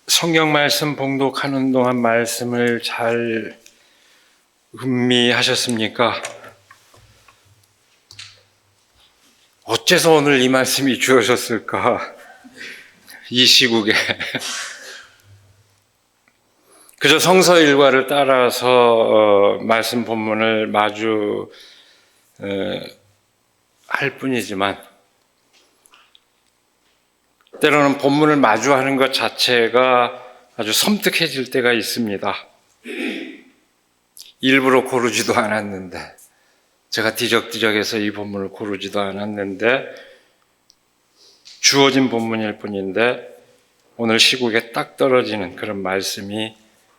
성경 말씀 봉독하는 동안 말씀을 잘 음미하셨습니까? 어째서 오늘 이 말씀이 주어졌을까? 이 시국에. 그저 성서 일과를 따라서 말씀 본문을 마주 할 뿐이지만 때로는 본문을 마주하는 것 자체가 아주 섬뜩해질 때가 있습니다. 일부러 고르지도 않았는데, 제가 뒤적뒤적해서 이 본문을 고르지도 않았는데 주어진 본문일 뿐인데 오늘 시국에 딱 떨어지는 그런 말씀이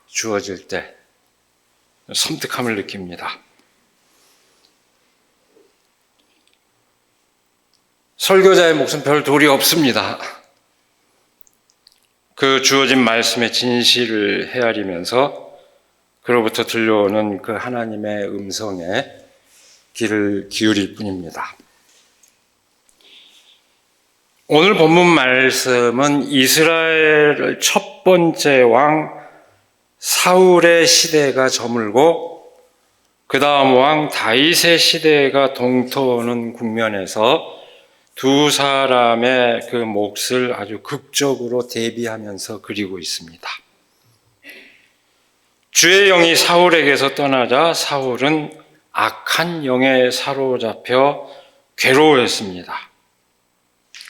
주어질 때 섬뜩함을 느낍니다. 설교자의 몫은 별 도리 없습니다. 그 주어진 말씀의 진실을 헤아리면서 그로부터 들려오는 그 하나님의 음성에 귀를 기울일 뿐입니다. 오늘 본문 말씀은 이스라엘 첫 번째 왕 사울의 시대가 저물고 그 다음 왕 다윗의 시대가 동터오는 국면에서 두 사람의 그 몫을 아주 극적으로 대비하면서 그리고 있습니다. 주의 영이 사울에게서 떠나자 사울은 악한 영에 사로잡혀 괴로워했습니다.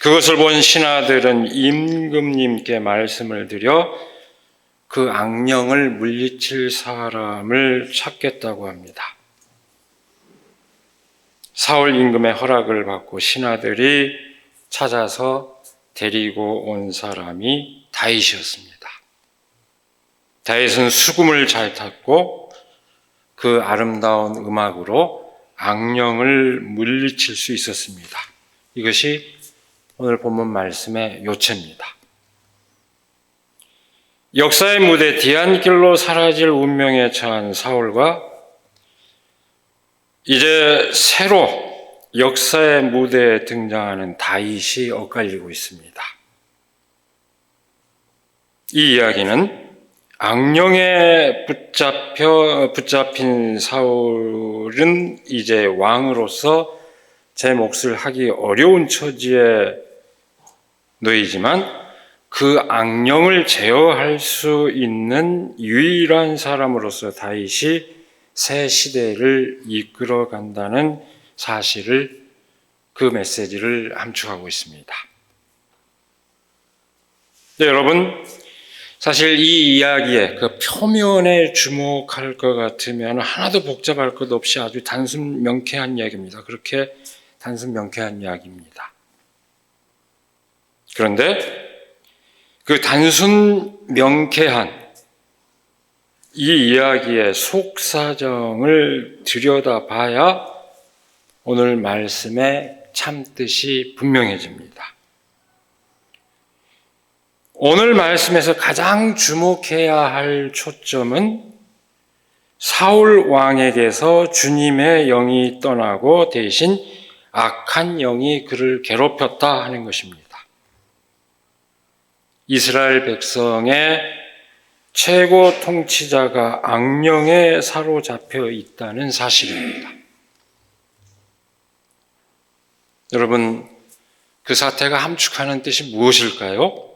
그것을 본 신하들은 임금님께 말씀을 드려 그 악령을 물리칠 사람을 찾겠다고 합니다. 사울 임금의 허락을 받고 신하들이 찾아서 데리고 온 사람이 다윗이었습니다. 다윗은 수금을 잘 탔고 그 아름다운 음악으로 악령을 물리칠 수 있었습니다. 이것이 오늘 본문 말씀의 요체입니다. 역사의 무대 뒤안길로 사라질 운명에 처한 사울과 이제 새로 역사의 무대에 등장하는 다윗이 엇갈리고 있습니다. 이 이야기는 악령에 붙잡힌 사울은 이제 왕으로서 제 몫을 하기 어려운 처지에 놓이지만 그 악령을 제어할 수 있는 유일한 사람으로서 다윗이 새 시대를 이끌어 간다는 사실을, 그 메시지를 함축하고 있습니다. 네, 여러분, 사실 이 이야기의 그 표면에 주목할 것 같으면 하나도 복잡할 것 없이 아주 단순 명쾌한 이야기입니다. 그렇게 단순 명쾌한 이야기입니다. 그런데 그 단순 명쾌한 이 이야기의 속사정을 들여다봐야 오늘 말씀의 참뜻이 분명해집니다. 오늘 말씀에서 가장 주목해야 할 초점은 사울 왕에게서 주님의 영이 떠나고 대신 악한 영이 그를 괴롭혔다 하는 것입니다. 이스라엘 백성의 최고 통치자가 악령에 사로잡혀 있다는 사실입니다. 여러분, 그 사태가 함축하는 뜻이 무엇일까요?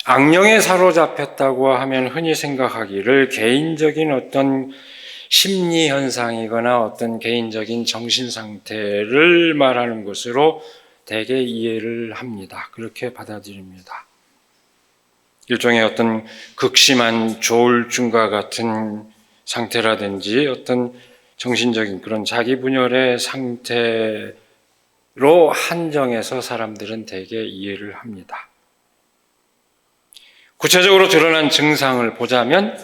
악령에 사로잡혔다고 하면 흔히 생각하기를 개인적인 어떤 심리 현상이거나 어떤 개인적인 정신 상태를 말하는 것으로 대개 이해를 합니다. 그렇게 받아들입니다. 일종의 어떤 극심한 조울증과 같은 상태라든지 어떤 정신적인 그런 자기 분열의 상태로 한정해서 사람들은 대개 이해를 합니다. 구체적으로 드러난 증상을 보자면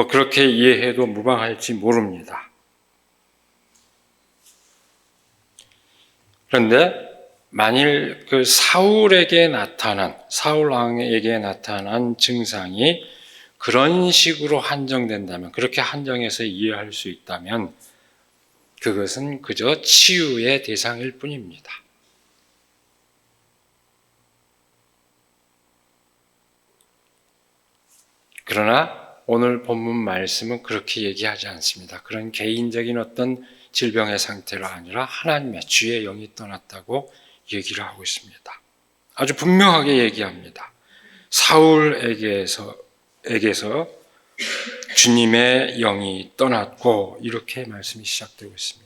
그렇게 이해해도 무방할지 모릅니다. 그런데 만일 그 사울 왕에게 나타난 증상이 그런 식으로 한정된다면, 그렇게 한정해서 이해할 수 있다면 그것은 그저 치유의 대상일 뿐입니다. 그러나 오늘 본문 말씀은 그렇게 얘기하지 않습니다. 그런 개인적인 어떤 질병의 상태가 아니라 하나님의 주의 영이 떠났다고 얘기를 하고 있습니다. 아주 분명하게 얘기합니다. 사울에게서 주님의 영이 떠났고 이렇게 말씀이 시작되고 있습니다.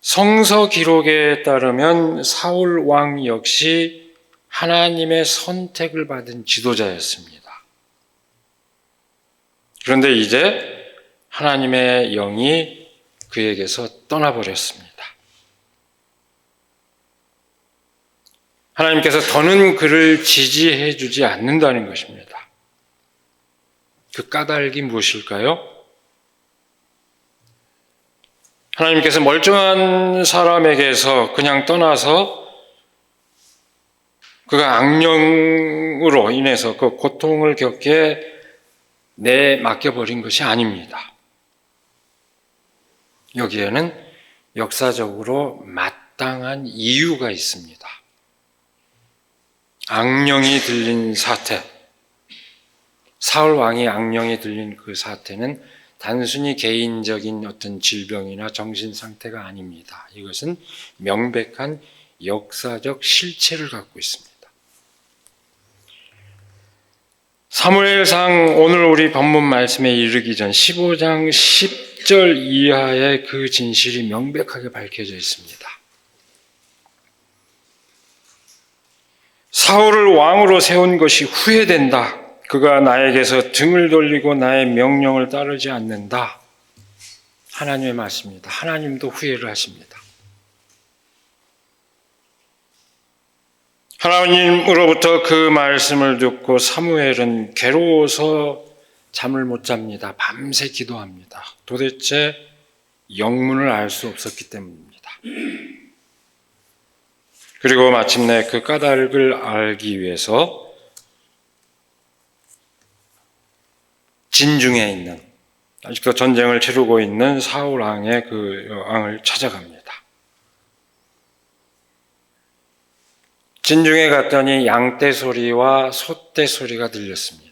성서 기록에 따르면 사울 왕 역시 하나님의 선택을 받은 지도자였습니다. 그런데 이제 하나님의 영이 그에게서 떠나버렸습니다. 하나님께서 더는 그를 지지해 주지 않는다는 것입니다. 그 까닭이 무엇일까요? 하나님께서 멀쩡한 사람에게서 그냥 떠나서 그가 악령으로 인해서 그 고통을 겪게 내맡겨버린 것이 아닙니다. 여기에는 역사적으로 마땅한 이유가 있습니다. 악령이 들린 사태, 사울 왕이 악령이 들린 그 사태는 단순히 개인적인 어떤 질병이나 정신 상태가 아닙니다. 이것은 명백한 역사적 실체를 갖고 있습니다. 사무엘상 오늘 우리 본문 말씀에 이르기 전 15장 10절 이하의 그 진실이 명백하게 밝혀져 있습니다. 사울을 왕으로 세운 것이 후회된다. 그가 나에게서 등을 돌리고 나의 명령을 따르지 않는다. 하나님의 말씀입니다. 하나님도 후회를 하십니다. 하나님으로부터 그 말씀을 듣고 사무엘은 괴로워서 잠을 못 잡니다. 밤새 기도합니다. 도대체 영문을 알 수 없었기 때문입니다. 그리고 마침내 그 까닭을 알기 위해서 진중에 있는, 아직도 전쟁을 치르고 있는 사울 왕의 그 왕을 찾아갑니다. 진중에 갔더니 양떼 소리와 소떼 소리가 들렸습니다.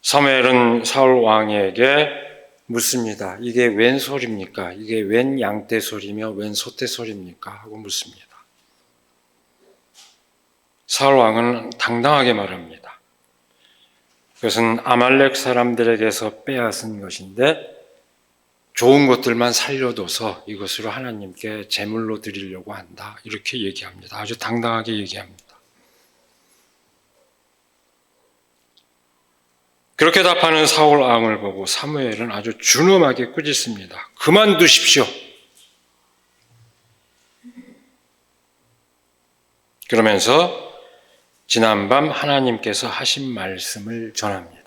사무엘은 사울 왕에게 묻습니다. 이게 웬 소리입니까? 이게 웬 양떼 소리며 웬 소떼 소리입니까? 하고 묻습니다. 사울 왕은 당당하게 말합니다. 그것은 아말렉 사람들에게서 빼앗은 것인데 좋은 것들만 살려둬서 이것으로 하나님께 제물로 드리려고 한다. 이렇게 얘기합니다. 아주 당당하게 얘기합니다. 그렇게 답하는 사울 왕을 보고 사무엘은 아주 준엄하게 꾸짖습니다. 그만두십시오. 그러면서 지난밤 하나님께서 하신 말씀을 전합니다.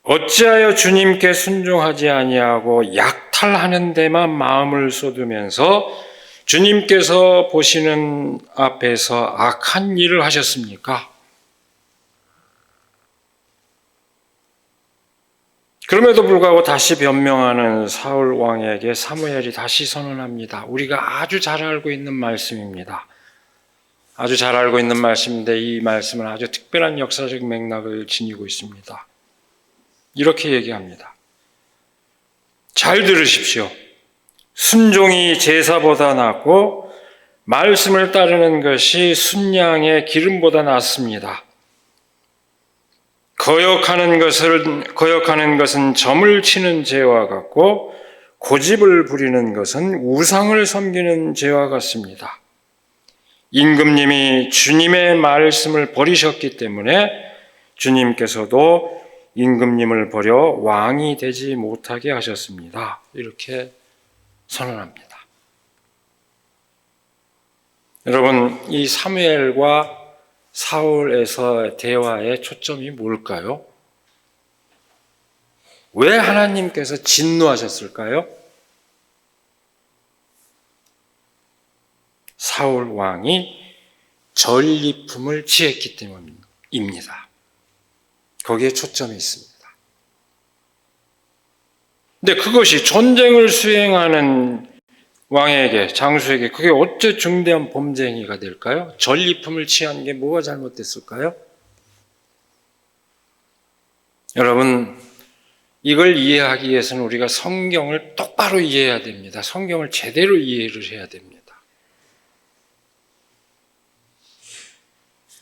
어찌하여 주님께 순종하지 아니하고 약탈하는 데만 마음을 쏟으면서 주님께서 보시는 앞에서 악한 일을 하셨습니까? 그럼에도 불구하고 다시 변명하는 사울 왕에게 사무엘이 다시 선언합니다. 우리가 아주 잘 알고 있는 말씀입니다. 아주 잘 알고 있는 말씀인데 이 말씀은 아주 특별한 역사적 맥락을 지니고 있습니다. 이렇게 얘기합니다. 잘 들으십시오. 순종이 제사보다 낫고 말씀을 따르는 것이 순양의 기름보다 낫습니다. 거역하는 것은 점을 치는 죄와 같고 고집을 부리는 것은 우상을 섬기는 죄와 같습니다. 임금님이 주님의 말씀을 버리셨기 때문에 주님께서도 임금님을 버려 왕이 되지 못하게 하셨습니다. 이렇게 선언합니다. 여러분, 이 사무엘과 사울에서 대화의 초점이 뭘까요? 왜 하나님께서 진노하셨을까요? 사울 왕이 전리품을 취했기 때문입니다. 거기에 초점이 있습니다. 근데 그것이 전쟁을 수행하는 왕에게, 장수에게 그게 어째 중대한 범죄 행위가 될까요? 전리품을 취한 게 뭐가 잘못됐을까요? 여러분, 이걸 이해하기 위해서는 우리가 성경을 똑바로 이해해야 됩니다. 성경을 제대로 이해를 해야 됩니다.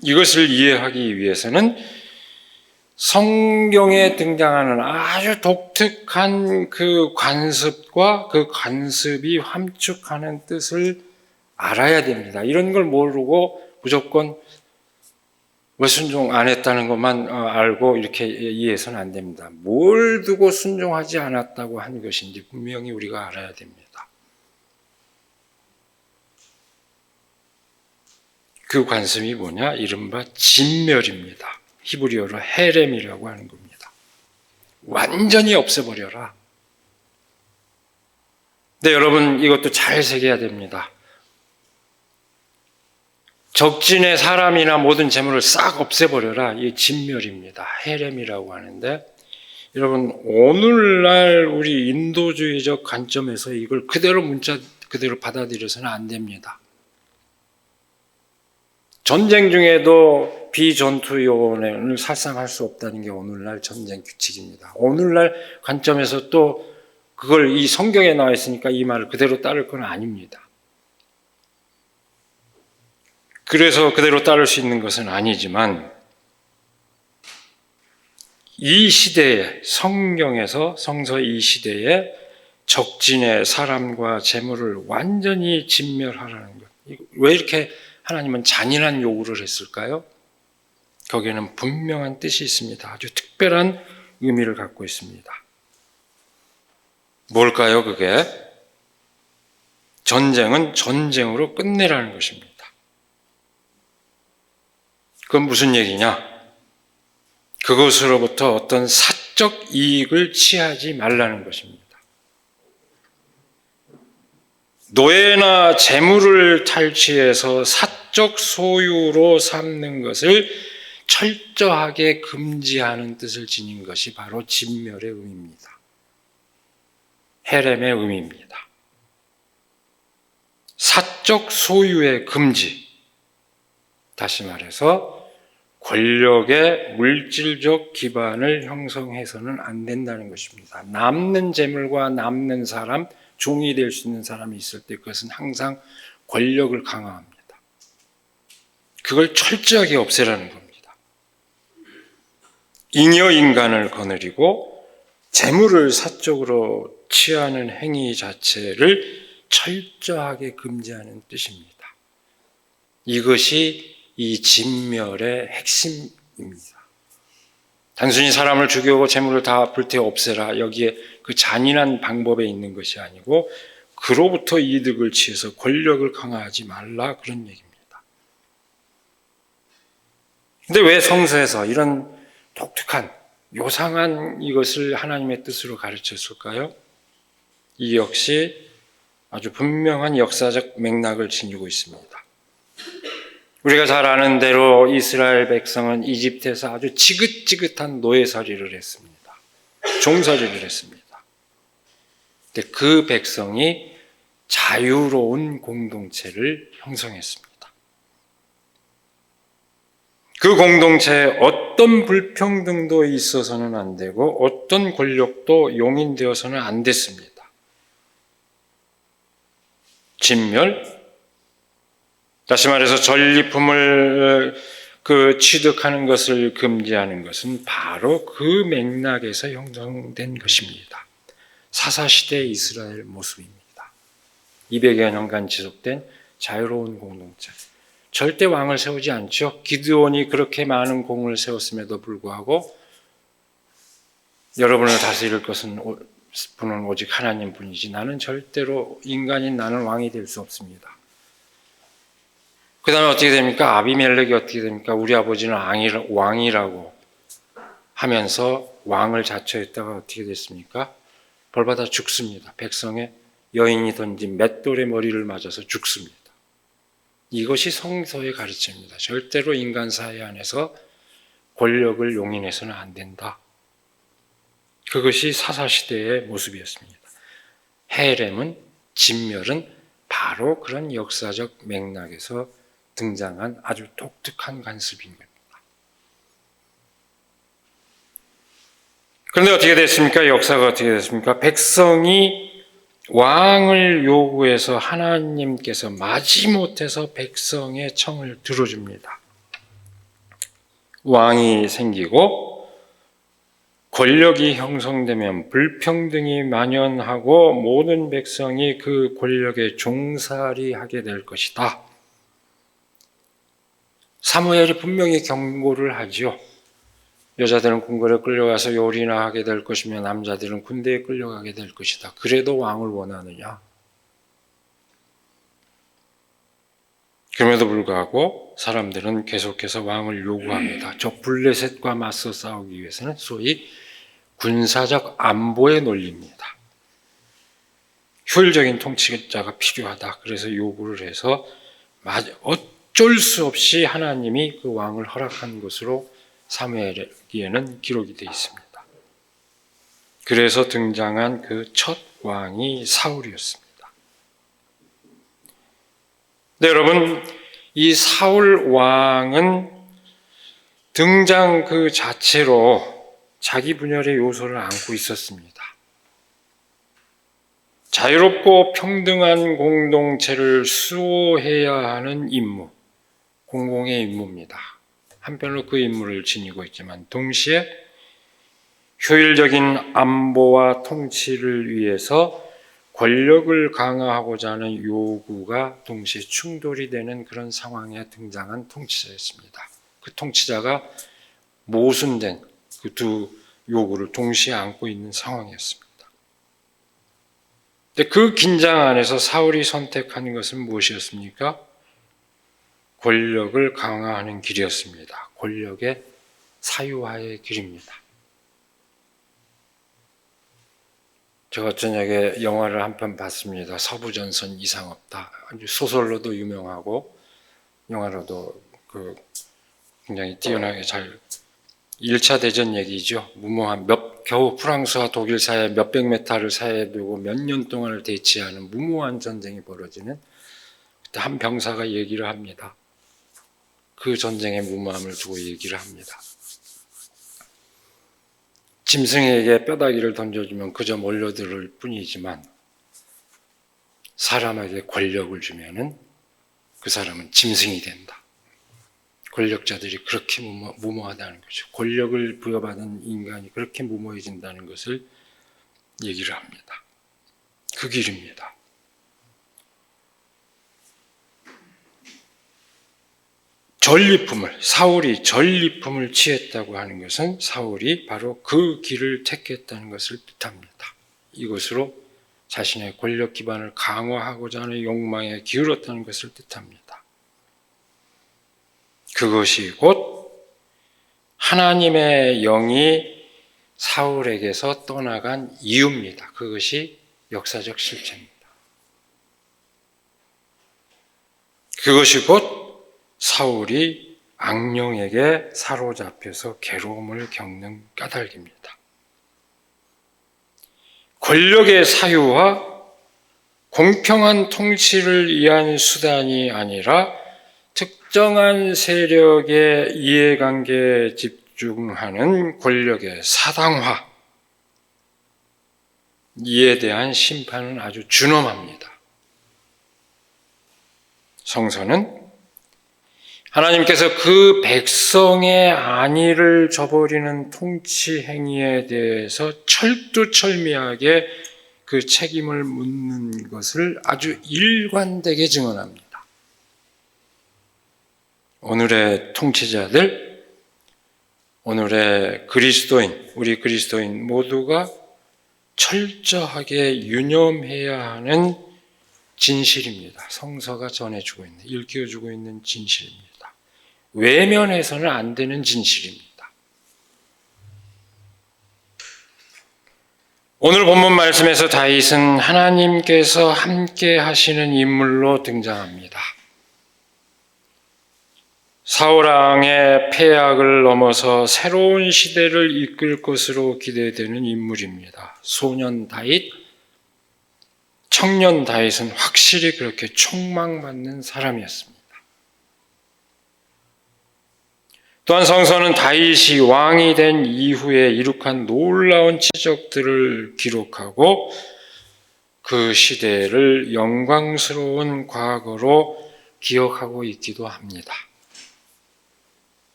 이것을 이해하기 위해서는 성경에 등장하는 아주 독특한 그 관습과 그 관습이 함축하는 뜻을 알아야 됩니다. 이런 걸 모르고 무조건 왜 순종 안 했다는 것만 알고 이렇게 이해해서는 안 됩니다. 뭘 두고 순종하지 않았다고 한 것인지 분명히 우리가 알아야 됩니다. 그 관습이 뭐냐? 이른바 진멸입니다. 히브리어로 헤렘이라고 하는 겁니다. 완전히 없애버려라. 근데 여러분 이것도 잘 새겨야 됩니다. 적진의 사람이나 모든 재물을 싹 없애버려라. 이게 진멸입니다. 헤렘이라고 하는데 여러분 오늘날 우리 인도주의적 관점에서 이걸 그대로 문자 그대로 받아들여서는 안 됩니다. 전쟁 중에도 비전투 요원을 살상할 수 없다는 게 오늘날 전쟁 규칙입니다. 오늘날 관점에서 또 그걸 이 성경에 나와 있으니까 이 말을 그대로 따를 건 아닙니다. 그래서 그대로 따를 수 있는 것은 아니지만 이 시대에 성경에서 성서 이 시대에 적진의 사람과 재물을 완전히 진멸하라는 것. 왜 이렇게 하나님은 잔인한 요구를 했을까요? 거기에는 분명한 뜻이 있습니다. 아주 특별한 의미를 갖고 있습니다. 뭘까요, 그게? 전쟁은 전쟁으로 끝내라는 것입니다. 그건 무슨 얘기냐? 그것으로부터 어떤 사적 이익을 취하지 말라는 것입니다. 노예나 재물을 탈취해서 사적 소유로 삼는 것을 철저하게 금지하는 뜻을 지닌 것이 바로 진멸의 의미입니다. 헤렘의 의미입니다. 사적 소유의 금지. 다시 말해서 권력의 물질적 기반을 형성해서는 안 된다는 것입니다. 남는 재물과 남는 사람, 종이 될 수 있는 사람이 있을 때 그것은 항상 권력을 강화합니다. 그걸 철저하게 없애라는 겁니다. 잉여 인간을 거느리고 재물을 사적으로 취하는 행위 자체를 철저하게 금지하는 뜻입니다. 이것이 이 진멸의 핵심입니다. 단순히 사람을 죽이고 재물을 다 불태워 없애라. 여기에 그 잔인한 방법에 있는 것이 아니고 그로부터 이득을 취해서 권력을 강화하지 말라 그런 얘기입니다. 근데 왜 성서에서 이런 독특한 요상한 이것을 하나님의 뜻으로 가르쳤을까요? 이 역시 아주 분명한 역사적 맥락을 지니고 있습니다. 우리가 잘 아는 대로 이스라엘 백성은 이집트에서 아주 지긋지긋한 노예살이를 했습니다. 종살이를 했습니다. 근데 그 백성이 자유로운 공동체를 형성했습니다. 그 공동체에 어떤 불평등도 있어서는 안 되고 어떤 권력도 용인되어서는 안 됐습니다. 진멸, 다시 말해서 전리품을 취득하는 것을 금지하는 것은 바로 그 맥락에서 형성된 것입니다. 사사시대 이스라엘 모습입니다. 200여 년간 지속된 자유로운 공동체. 절대 왕을 세우지 않죠. 기드온이 그렇게 많은 공을 세웠음에도 불구하고 여러분을 다스릴 분은 오직 하나님 뿐이지 나는 절대로 인간인 나는 왕이 될 수 없습니다. 그 다음에 어떻게 됩니까? 아비멜렉이 어떻게 됩니까? 우리 아버지는 왕이라고 하면서 왕을 자처했다가 어떻게 됐습니까? 벌받아 죽습니다. 백성의 여인이 던진 맷돌의 머리를 맞아서 죽습니다. 이것이 성서의 가르침입니다. 절대로 인간 사회 안에서 권력을 용인해서는 안 된다. 그것이 사사시대의 모습이었습니다. 헤렘은 진멸은 바로 그런 역사적 맥락에서 등장한 아주 독특한 관습인 겁니다. 그런데 어떻게 됐습니까? 역사가 어떻게 됐습니까? 백성이 왕을 요구해서 하나님께서 마지못해서 백성의 청을 들어줍니다. 왕이 생기고 권력이 형성되면 불평등이 만연하고 모든 백성이 그 권력에 종살이 하게 될 것이다. 사무엘이 분명히 경고를 하죠. 여자들은 궁궐에 끌려가서 요리나 하게 될 것이며 남자들은 군대에 끌려가게 될 것이다. 그래도 왕을 원하느냐? 그럼에도 불구하고 사람들은 계속해서 왕을 요구합니다. 저 블레셋과 맞서 싸우기 위해서는 소위 군사적 안보의 논리입니다. 효율적인 통치자가 필요하다. 그래서 요구를 해서 어쩔 수 없이 하나님이 그 왕을 허락한 것으로 사무엘기에는 기록이 되어 있습니다. 그래서 등장한 그 첫 왕이 사울이었습니다. 네, 여러분, 이 사울 왕은 등장 그 자체로 자기 분열의 요소를 안고 있었습니다. 자유롭고 평등한 공동체를 수호해야 하는 임무, 공공의 임무입니다. 한편으로 그 임무를 지니고 있지만 동시에 효율적인 안보와 통치를 위해서 권력을 강화하고자 하는 요구가 동시에 충돌이 되는 그런 상황에 등장한 통치자였습니다. 그 통치자가 모순된 그 두 요구를 동시에 안고 있는 상황이었습니다. 근데 그 긴장 안에서 사울이 선택한 것은 무엇이었습니까? 권력을 강화하는 길이었습니다. 권력의 사유화의 길입니다. 제가 저녁에 영화를 한 편 봤습니다. 서부전선 이상 없다. 아주 소설로도 유명하고 영화로도 굉장히 뛰어나게 잘 1차 대전 얘기죠. 무모한 겨우 프랑스와 독일 사이에 몇백 메타를 사이에 두고 몇 년 동안을 대치하는 무모한 전쟁이 벌어지는 그때 한 병사가 얘기를 합니다. 그 전쟁의 무모함을 두고 얘기를 합니다. 짐승에게 뼈다귀를 던져주면 그저 몰려들 뿐이지만 사람에게 권력을 주면은 그 사람은 짐승이 된다. 권력자들이 그렇게 무모하다는 거죠. 권력을 부여받은 인간이 그렇게 무모해진다는 것을 얘기를 합니다. 그 길입니다. 사울이 전리품을 취했다고 하는 것은 사울이 바로 그 길을 택했다는 것을 뜻합니다. 이것으로 자신의 권력 기반을 강화하고자 하는 욕망에 기울었다는 것을 뜻합니다. 그것이 곧 하나님의 영이 사울에게서 떠나간 이유입니다. 그것이 역사적 실체입니다. 그것이 곧 사울이 악령에게 사로잡혀서 괴로움을 겪는 까닭입니다. 권력의 사유와 공평한 통치를 위한 수단이 아니라 특정한 세력의 이해관계에 집중하는 권력의 사당화, 이에 대한 심판은 아주 준엄합니다. 성서는 하나님께서 그 백성의 안위를 저버리는 통치 행위에 대해서 철두철미하게 그 책임을 묻는 것을 아주 일관되게 증언합니다. 오늘의 통치자들, 오늘의 우리 그리스도인 모두가 철저하게 유념해야 하는 진실입니다. 성서가 전해주고 있는, 일깨워주고 있는 진실입니다. 외면해서는 안 되는 진실입니다. 오늘 본문 말씀에서 다윗은 하나님께서 함께 하시는 인물로 등장합니다. 사울 왕의 패악을 넘어서 새로운 시대를 이끌 것으로 기대되는 인물입니다. 소년 다윗, 청년 다윗은 확실히 그렇게 촉망받는 사람이었습니다. 또한 성서는 다윗이 왕이 된 이후에 이룩한 놀라운 치적들을 기록하고 그 시대를 영광스러운 과거로 기억하고 있기도 합니다.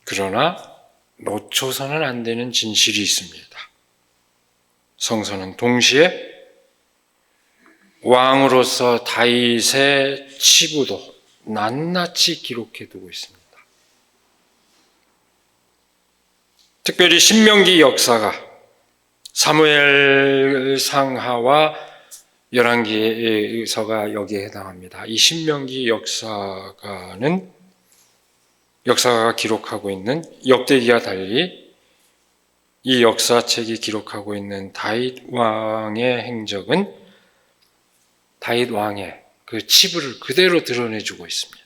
그러나 놓쳐서는 안 되는 진실이 있습니다. 성서는 동시에 왕으로서 다윗의 치부도 낱낱이 기록해 두고 있습니다. 특별히 신명기 역사가 사무엘 상하와 열왕기서가 여기에 해당합니다. 이 신명기 역사가 기록하고 있는 역대기와 달리 이 역사책이 기록하고 있는 다윗 왕의 행적은 다윗 왕의 그 치부를 그대로 드러내주고 있습니다.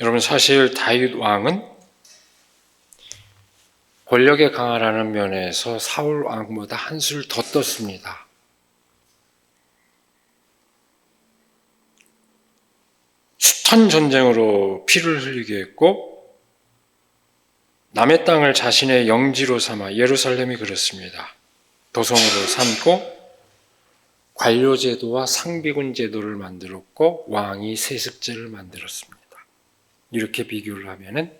여러분, 사실 다윗 왕은 권력에 강하라는 면에서 사울 왕보다 한술 더 떴습니다. 숱한 전쟁으로 피를 흘리게 했고 남의 땅을 자신의 영지로 삼아 예루살렘이 그렇습니다. 도성으로 삼고 관료제도와 상비군 제도를 만들었고 왕이 세습제를 만들었습니다. 이렇게 비교를 하면은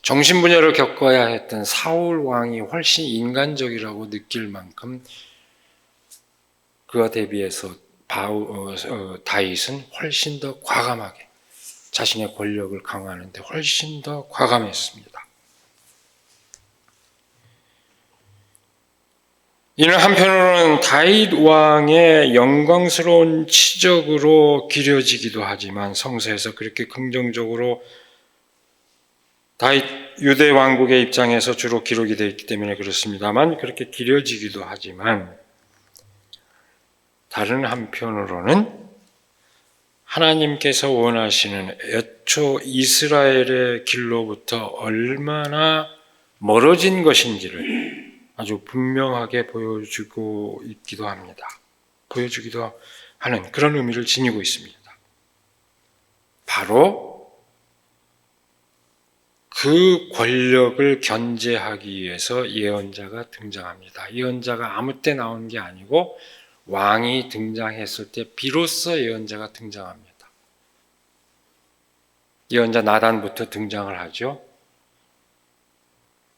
정신분열을 겪어야 했던 사울 왕이 훨씬 인간적이라고 느낄 만큼 그와 대비해서 다윗은 훨씬 더 과감하게 자신의 권력을 강화하는데 훨씬 더 과감했습니다. 이는 한편으로는 다윗 왕의 영광스러운 치적으로 기려지기도 하지만 성서에서 그렇게 긍정적으로 다윗 유대 왕국의 입장에서 주로 기록이 되어 있기 때문에 그렇습니다만 그렇게 기려지기도 하지만 다른 한편으로는 하나님께서 원하시는 애초 이스라엘의 길로부터 얼마나 멀어진 것인지를 아주 분명하게 보여주고 있기도 합니다. 보여주기도 하는 그런 의미를 지니고 있습니다. 바로 그 권력을 견제하기 위해서 예언자가 등장합니다. 예언자가 아무 때 나오는 게 아니고 왕이 등장했을 때 비로소 예언자가 등장합니다. 예언자 나단부터 등장을 하죠.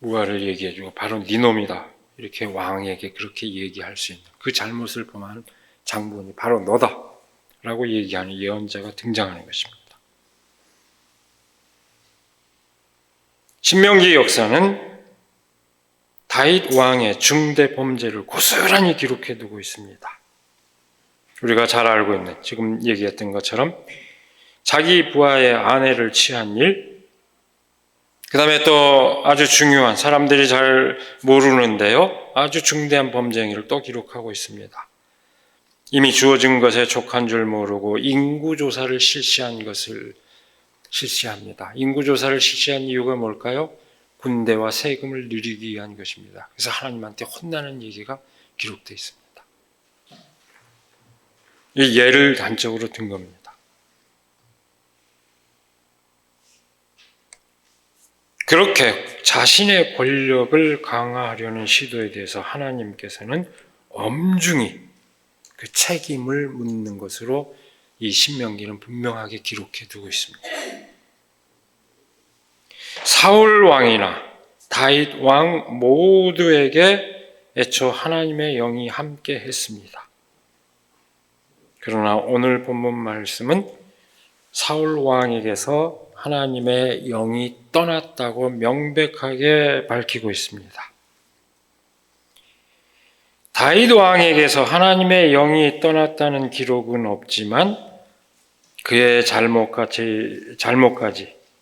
무화를 얘기해주고 바로 네 놈이다. 이렇게 왕에게 그렇게 얘기할 수 있는 그 잘못을 범한 장본이 바로 너다. 라고 얘기하는 예언자가 등장하는 것입니다. 신명기 역사는 다윗 왕의 중대 범죄를 고스란히 기록해 두고 있습니다. 우리가 잘 알고 있는 지금 얘기했던 것처럼 자기 부하의 아내를 취한 일, 그 다음에 또 아주 중요한 사람들이 잘 모르는데요. 아주 중대한 범죄 행위를 또 기록하고 있습니다. 이미 주어진 것에 족한 줄 모르고 인구조사를 실시합니다. 인구조사를 실시한 이유가 뭘까요? 군대와 세금을 누리기 위한 것입니다. 그래서 하나님한테 혼나는 얘기가 기록되어 있습니다. 이 예를 단적으로 든 겁니다. 그렇게 자신의 권력을 강화하려는 시도에 대해서 하나님께서는 엄중히 그 책임을 묻는 것으로 이 신명기는 분명하게 기록해 두고 있습니다. 사울 왕이나 다윗 왕 모두에게 애초 하나님의 영이 함께 했습니다. 그러나 오늘 본문 말씀은 사울 왕에게서 하나님의 영이 떠났다고 명백하게 밝히고 있습니다. 다윗 왕에게서 하나님의 영이 떠났다는 기록은 없지만 그의 잘못까지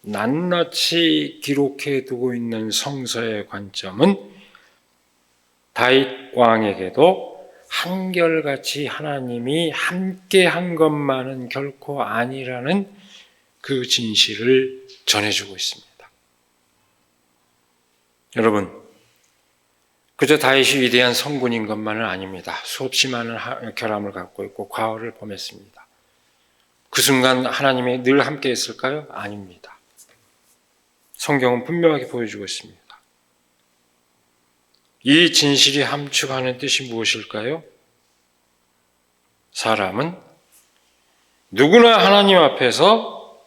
낱낱이 기록해 두고 있는 성서의 관점은 다윗 왕에게도 한결같이 하나님이 함께 한 것만은 결코 아니라는 그 진실을 전해주고 있습니다. 여러분, 그저 다윗이 위대한 성군인 것만은 아닙니다. 수없이 많은 결함을 갖고 있고 과오를 범했습니다. 그 순간 하나님이 늘 함께 했을까요? 아닙니다. 성경은 분명하게 보여주고 있습니다. 이 진실이 함축하는 뜻이 무엇일까요? 사람은 누구나 하나님 앞에서,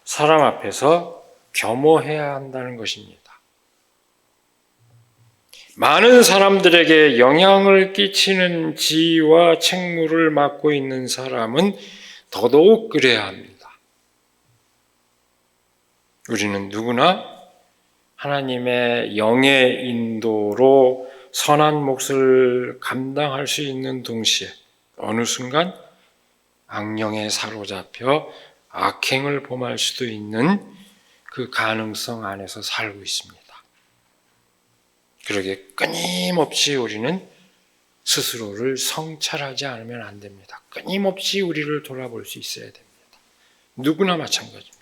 사람 앞에서 겸허해야 한다는 것입니다. 많은 사람들에게 영향을 끼치는 지위와 책무를 맡고 있는 사람은 더더욱 그래야 합니다. 우리는 누구나 하나님의 영의 인도로 선한 몫을 감당할 수 있는 동시에 어느 순간 악령에 사로잡혀 악행을 범할 수도 있는 그 가능성 안에서 살고 있습니다. 그러기에 끊임없이 우리는 스스로를 성찰하지 않으면 안 됩니다. 끊임없이 우리를 돌아볼 수 있어야 됩니다. 누구나 마찬가지입니다.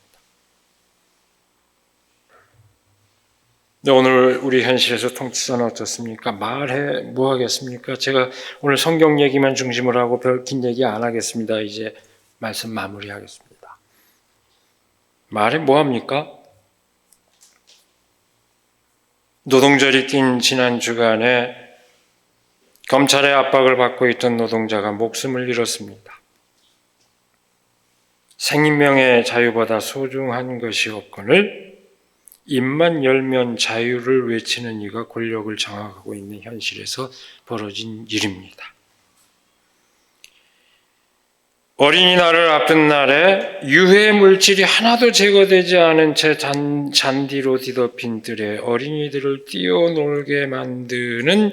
오늘 우리 현실에서 통치자는 어떻습니까? 말해 뭐 하겠습니까? 제가 오늘 성경 얘기만 중심으로 하고 별 긴 얘기 안 하겠습니다. 이제 말씀 마무리하겠습니다. 말해 뭐 합니까? 노동절이 낀 지난 주간에 검찰의 압박을 받고 있던 노동자가 목숨을 잃었습니다. 생명의 자유보다 소중한 것이 없거늘 입만 열면 자유를 외치는 이가 권력을 장악하고 있는 현실에서 벌어진 일입니다. 어린이날을 앞둔 날에 유해 물질이 하나도 제거되지 않은 채 잔디로 뒤덮인 뜰에 어린이들을 뛰어놀게 만드는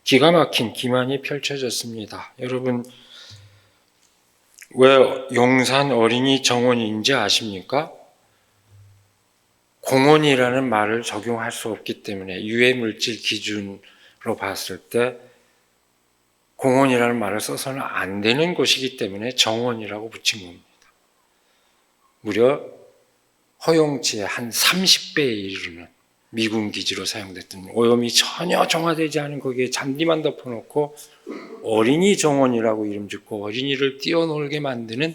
기가 막힌 기만이 펼쳐졌습니다. 여러분, 왜 용산 어린이 정원인지 아십니까? 공원이라는 말을 적용할 수 없기 때문에 유해 물질 기준으로 봤을 때 공원이라는 말을 써서는 안 되는 곳이기 때문에 정원이라고 붙인 겁니다. 무려 허용치의 한 30배에 이르는 미군 기지로 사용됐던 오염이 전혀 정화되지 않은 거기에 잔디만 덮어놓고 어린이 정원이라고 이름 짓고 어린이를 뛰어놀게 만드는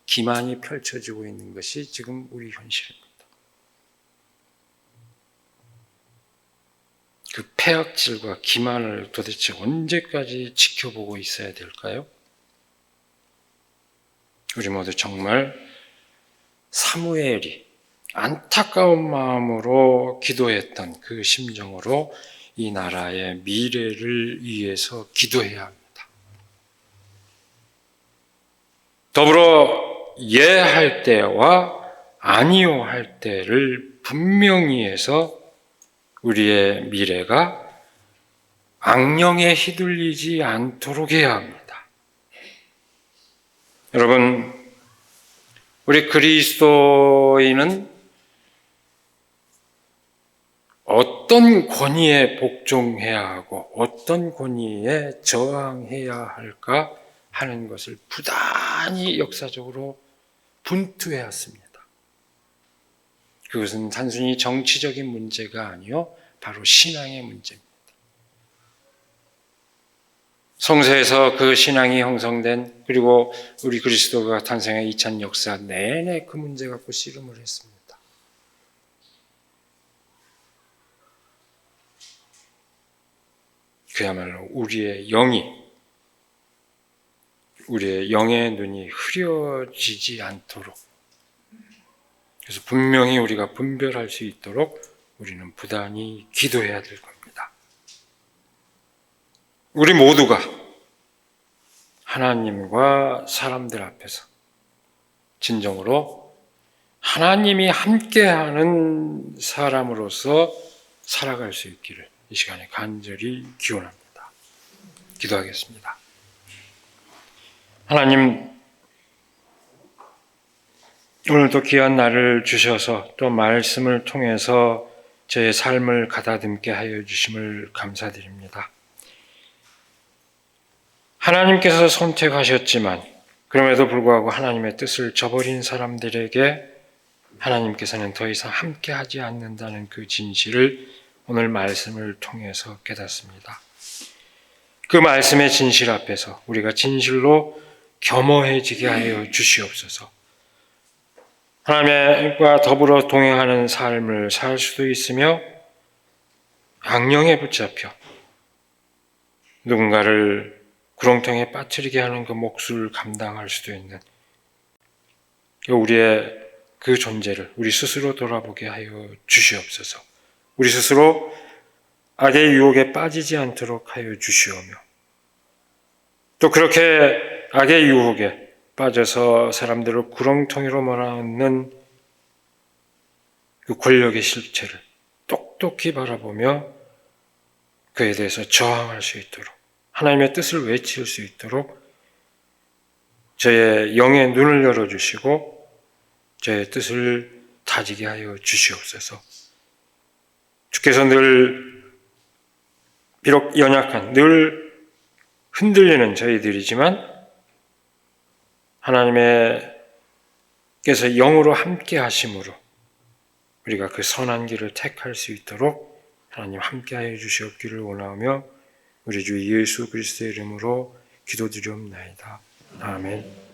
기만이 펼쳐지고 있는 것이 지금 우리 현실입니다. 그 폐악질과 기만을 도대체 언제까지 지켜보고 있어야 될까요? 우리 모두 정말 사무엘이 안타까운 마음으로 기도했던 그 심정으로 이 나라의 미래를 위해서 기도해야 합니다. 더불어 예할 때와 아니요 할 때를 분명히 해서 우리의 미래가 악령에 휘둘리지 않도록 해야 합니다. 여러분, 우리 그리스도인은 어떤 권위에 복종해야 하고 어떤 권위에 저항해야 할까 하는 것을 부단히 역사적으로 분투해왔습니다. 그것은 단순히 정치적인 문제가 아니요 바로 신앙의 문제입니다. 성서에서 그 신앙이 형성된 그리고 우리 그리스도가 탄생의 2000 역사 내내 그 문제 갖고 씨름을 했습니다. 그야말로 우리의 영의 눈이 흐려지지 않도록, 그래서 분명히 우리가 분별할 수 있도록 우리는 부단히 기도해야 될 겁니다. 우리 모두가 하나님과 사람들 앞에서 진정으로 하나님이 함께하는 사람으로서 살아갈 수 있기를 이 시간에 간절히 기원합니다. 기도하겠습니다. 하나님, 오늘도 귀한 날을 주셔서 또 말씀을 통해서 저의 삶을 가다듬게 하여 주심을 감사드립니다. 하나님께서 선택하셨지만 그럼에도 불구하고 하나님의 뜻을 저버린 사람들에게 하나님께서는 더 이상 함께하지 않는다는 그 진실을 오늘 말씀을 통해서 깨닫습니다. 그 말씀의 진실 앞에서 우리가 진실로 겸허해지게 하여 주시옵소서. 하나님과 더불어 동행하는 삶을 살 수도 있으며 악령에 붙잡혀 누군가를 구렁텅이에 빠뜨리게 하는 그 몫을 감당할 수도 있는 우리의 그 존재를 우리 스스로 돌아보게 하여 주시옵소서. 우리 스스로 악의 유혹에 빠지지 않도록 하여 주시오며 또 그렇게 악의 유혹에 빠져서 사람들을 구렁텅이로 몰아넣는 그 권력의 실체를 똑똑히 바라보며 그에 대해서 저항할 수 있도록 하나님의 뜻을 외칠 수 있도록 저의 영의 눈을 열어주시고 저의 뜻을 다지게 하여 주시옵소서. 주께서 늘 비록 연약한 늘 흔들리는 저희들이지만 하나님께서 영으로 함께 하심으로 우리가 그 선한 길을 택할 수 있도록 하나님 함께하여 주시옵기를 원하며 우리 주 예수 그리스도의 이름으로 기도드리옵나이다. 아멘.